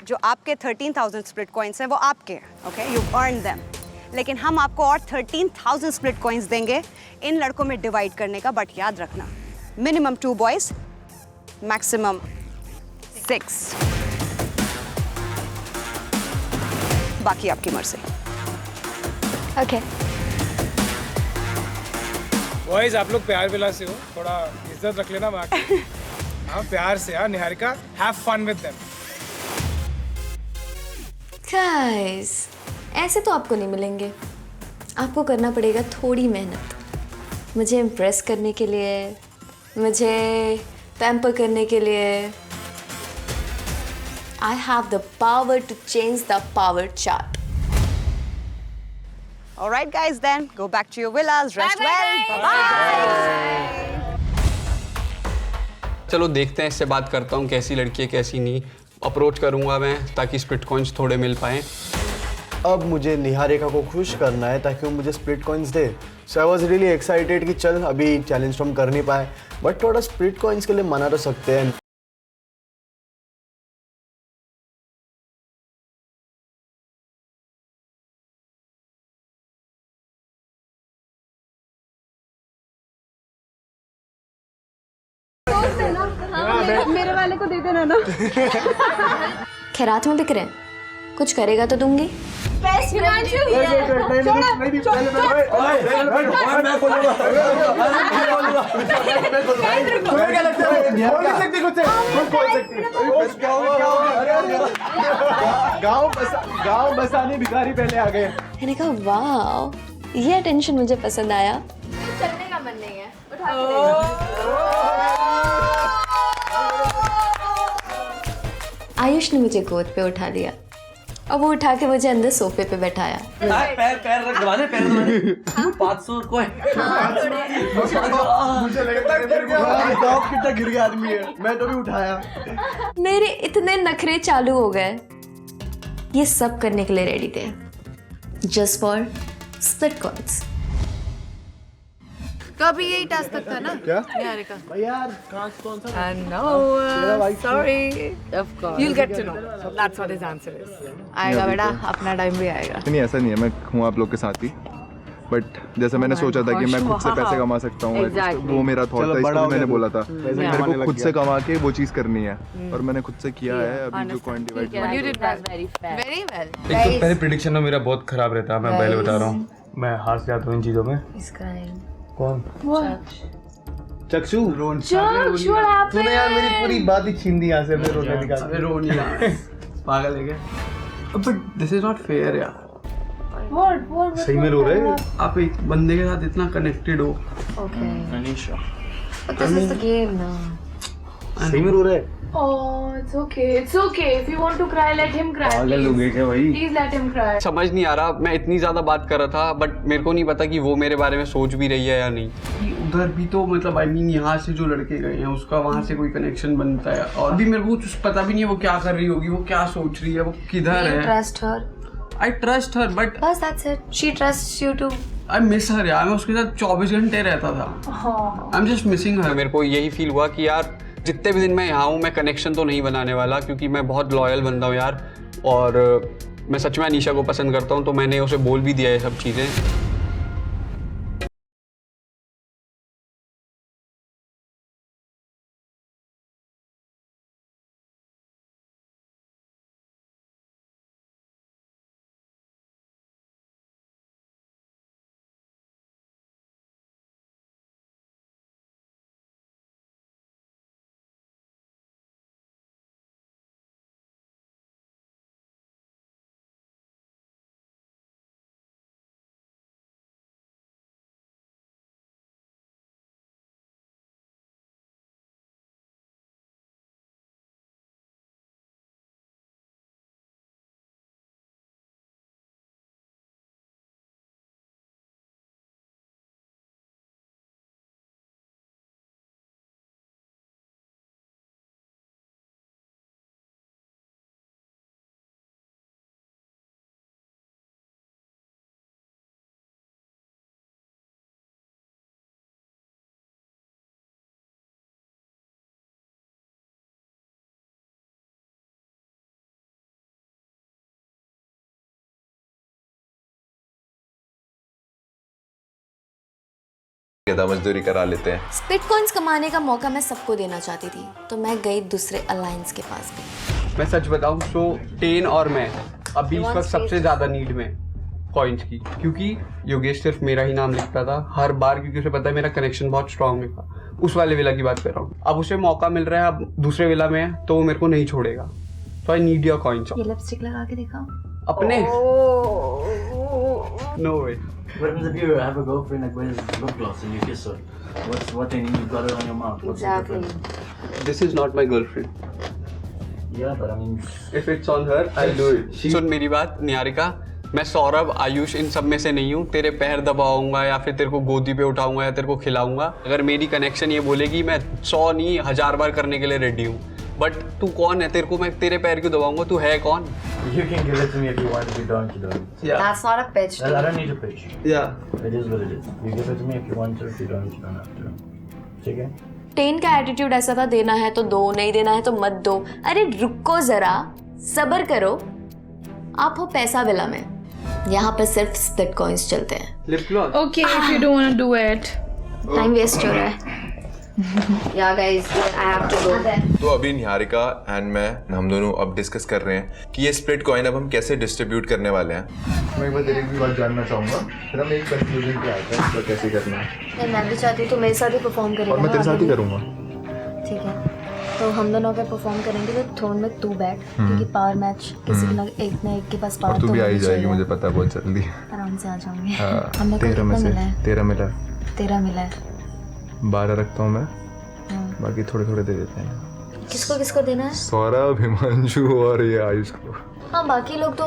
जो आपके 13,000 स्प्लिट कॉइन्स हैं वो आपके हैं, ओके, यू अर्न देम। लेकिन हम आपको और 13,000 स्प्लिट कॉइन्स देंगे इन लड़कों में डिवाइड करने का, बट याद रखना मिनिमम 2 बॉयज, मैक्सिमम 6। बाकी आपकी मर्जी। ओके बॉयज, आप लोग प्यार विला से हो, थोड़ा इज्जत रख लेना बाकी। हाँ, प्यार से। हाँ Niharika, have fun with them. Guys, ऐसे तो आपको नहीं मिलेंगे, आपको करना पड़ेगा थोड़ी मेहनत। मुझे इम्प्रेस करने के लिए, मुझे पैम्पर करने के लिए। I have the power to change the power chart. All right, guys, then go back to your villas. Rest well. Bye-bye. चलो देखते हैं, इससे बात करता हूँ कैसी लड़की है कैसी नहीं। अप्रोच करूँगा मैं ताकि स्प्लिट कॉइन्स थोड़े मिल पाएँ। अब मुझे निहारिका को खुश करना है ताकि वो मुझे split coins they. So I was really excited कि चल अभी चैलेंज तो हम कर नहीं पाए, बट थोड़ा स्प्लिट कॉइन्स के लिए मना तो सकते हैं। मेरे वाले को दे देना ना। खैरात में बिक रहे हैं, कुछ करेगा तो दूंगी। गाँव बसाने भिखारी पहले आ गए। मैंने कहा वाह, ये अटेंशन मुझे पसंद आया। चलने का मन नहीं है, उठा के ले जाओ। आयुष ने मुझे गोद पे उठा लिया और वो उठा के मुझे अंदर सोफे पे बैठाया। पैर रख दबाने 500 को मुझे लगा कितना गिर गया आदमी है, मैं तो भी उठाया। मेरे इतने नखरे चालू हो गए, ये सब करने के लिए रेडी थे, जस्ट फॉर स्प्लिट कॉइंस। तो अभी यही टास्क तक था ना? क्या? निहारिका। यार कौन सा? No, sorry. Of course. You'll get to know. That's what his answer is. आएगा बेटा, अपना टाइम भी आएगा। नहीं ऐसा नहीं है, मैं हूँ आप लोग के साथ ही, बट जैसे मैंने सोचा था कि मैं खुद से पैसे कमा सकता हूँ, वो मेरा थॉट था, इसलिए मैंने बोला था मेरे को खुद से कमा के वो चीज़ करनी है, और मैंने खुद से किया है। अभी जो कॉइन डिवाइड Very well. एक तो पहले प्रेडिक्शन ना मेरा बहुत खराब रहता है, मैं पहले बता रहा हूँ, मैं हार से जाता हूँ इन चीज़ों में। कौन? चक्षु। तूने यार मेरी पूरी बात ही छीन दी यहाँ से, मैं रोने निकाल। पागल है क्या? But this is not fair यार। सही में रो रहे? आप एक बंदे के साथ इतना कनेक्टेड हो। Anisha, But this is the game now. सही में रो रहे? Oh, it's okay. It's okay. If you want to cry, let him cry. पागल हो गए क्या भाई? Please let him cry. समझ नहीं आ रहा, मैं इतनी ज्यादा बात कर रहा था बट मेरे को नहीं पता कि वो मेरे बारे में सोच भी रही है या नहीं। उधर भी तो मतलब आई मीन यहाँ से जो लड़के गए हैं उसका वहाँ से कोई कनेक्शन बनता है, और भी मेरे को कुछ पता भी नहीं है वो क्या कर रही होगी, वो क्या सोच रही है, वो किधर है। Trust her. I trust her but बस that's it. She trusts you too. I miss her यार, मैं उसके साथ 24 घंटे रहता था। I'm just missing her। मेरे को यही फील हुआ कि यार जितने भी दिन मैं यहाँ हूँ मैं कनेक्शन तो नहीं बनाने वाला, क्योंकि मैं बहुत लॉयल बंदा हूँ यार, और मैं सच में अनीशा को पसंद करता हूँ, तो मैंने उसे बोल भी दिया ये सब चीज़ें। मजदूरी करा लेते हैं। स्प्लिट कॉइंस कमाने का मौका मैं सबको देना चाहती थी, तो मैं गई दूसरे अलायंस के पास भी। मैं सच बताऊं तो टेन और मैं अभी इस वक्त सबसे ज्यादा नीड में कॉइन्स की, क्योंकि योगेश सिर्फ मेरा ही नाम लिखता था हर बार, क्योंकि उसे पता है मेरा कनेक्शन बहुत स्ट्रांग था। उस वाले विला की बात कर रहा हूँ। अब उसे मौका मिल रहा है, अब दूसरे विला में है तो वो मेरे को नहीं छोड़ेगा, तो आई नीड योर कॉइन्स। ये लिपस्टिक लगा के दिखाओ अपने। No way. What happens if you have a girlfriend that wears lip gloss and you kiss her? What then? You got it on your mouth. What's the difference? This is not my girlfriend. Yeah, but I mean, if it's on her, I'll do it. सुन मेरी बात निहारिका, मैं सौरभ, आयुष इन सब में से नहीं हूँ। तेरे पैर दबाऊंगा या फिर तेरे को गोदी पे उठाऊंगा या तेरे को खिलाऊंगा। अगर मेरी कनेक्शन ये बोलेगी, मैं 100 नहीं 1000 बार करने के लिए रेडी हूँ। बट तू कौन है? तेरे को मैं तेरे पैर क्यों दबाऊंगा? तू है कौन? you can give it to me if you want. If you don't, you don't. Yeah. That's not a pitch. I don't need a pitch. Yeah. It is what it is. You give it to me if you want to. If you don't, you don't have to. ठीक है? Ten का attitude ऐसा था, देना है तो दो, नहीं देना है तो मत दो। अरे रुको जरा, सब्र करो। आप हो पैसा विला में, यहाँ पर सिर्फ स्प्लिट कॉइन्स चलते हैं। Lip gloss. Okay, if you don't want to do it. Time waste हो रहा है। Yeah guys, I have to go. तो अभी निहारिका एंड मैं, हम दोनों अब डिस्कस कर रहे हैं कि ये स्प्लिट कॉइन अब हम कैसे डिस्ट्रीब्यूट करने वाले हैं। मैं एक बार तेरी भी बात जानना चाहूँगा, फिर हम एक कंक्लूजन पे आते हैं तो कैसे करना है। मैं भी चाहती हूँ तो मेरे साथ ही परफॉर्म करेगा। और मैं तेरे साथ ही करूँगा। ठीक है, तो हम दोनों अगर परफॉर्म करेंगे तो थ्रोन में तू बैठ, क्योंकि पावर मैच किसी के ना एक के पास पावर। और तू भी आ ही जाएगी, मुझे पता है बहुत जल्दी। आराम से आ जाऊंगी। हाँ, हमने 13 में से 13 मिला। 13 मिला है। 12 रखता हूँ मैं, बाकी थोड़े थोड़े दे देते हैं। किसको किसको देना है? सौरभ, हिमांशु और ये आयुष को। हाँ बाकी लोग तो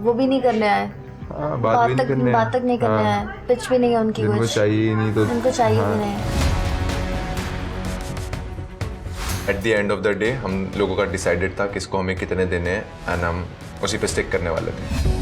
वो भी नहीं करने आए, बात तक नहीं करने आए, पिच भी नहीं है उनकी, उनको कुछ चाहिए ही नहीं तो उनको चाहिए भी नहीं। At the end of the day हम लोगों का डिसाइडेड था किसको हमें कितने देने हैं एंड हम उसी पे स्टिक करने वाले थे।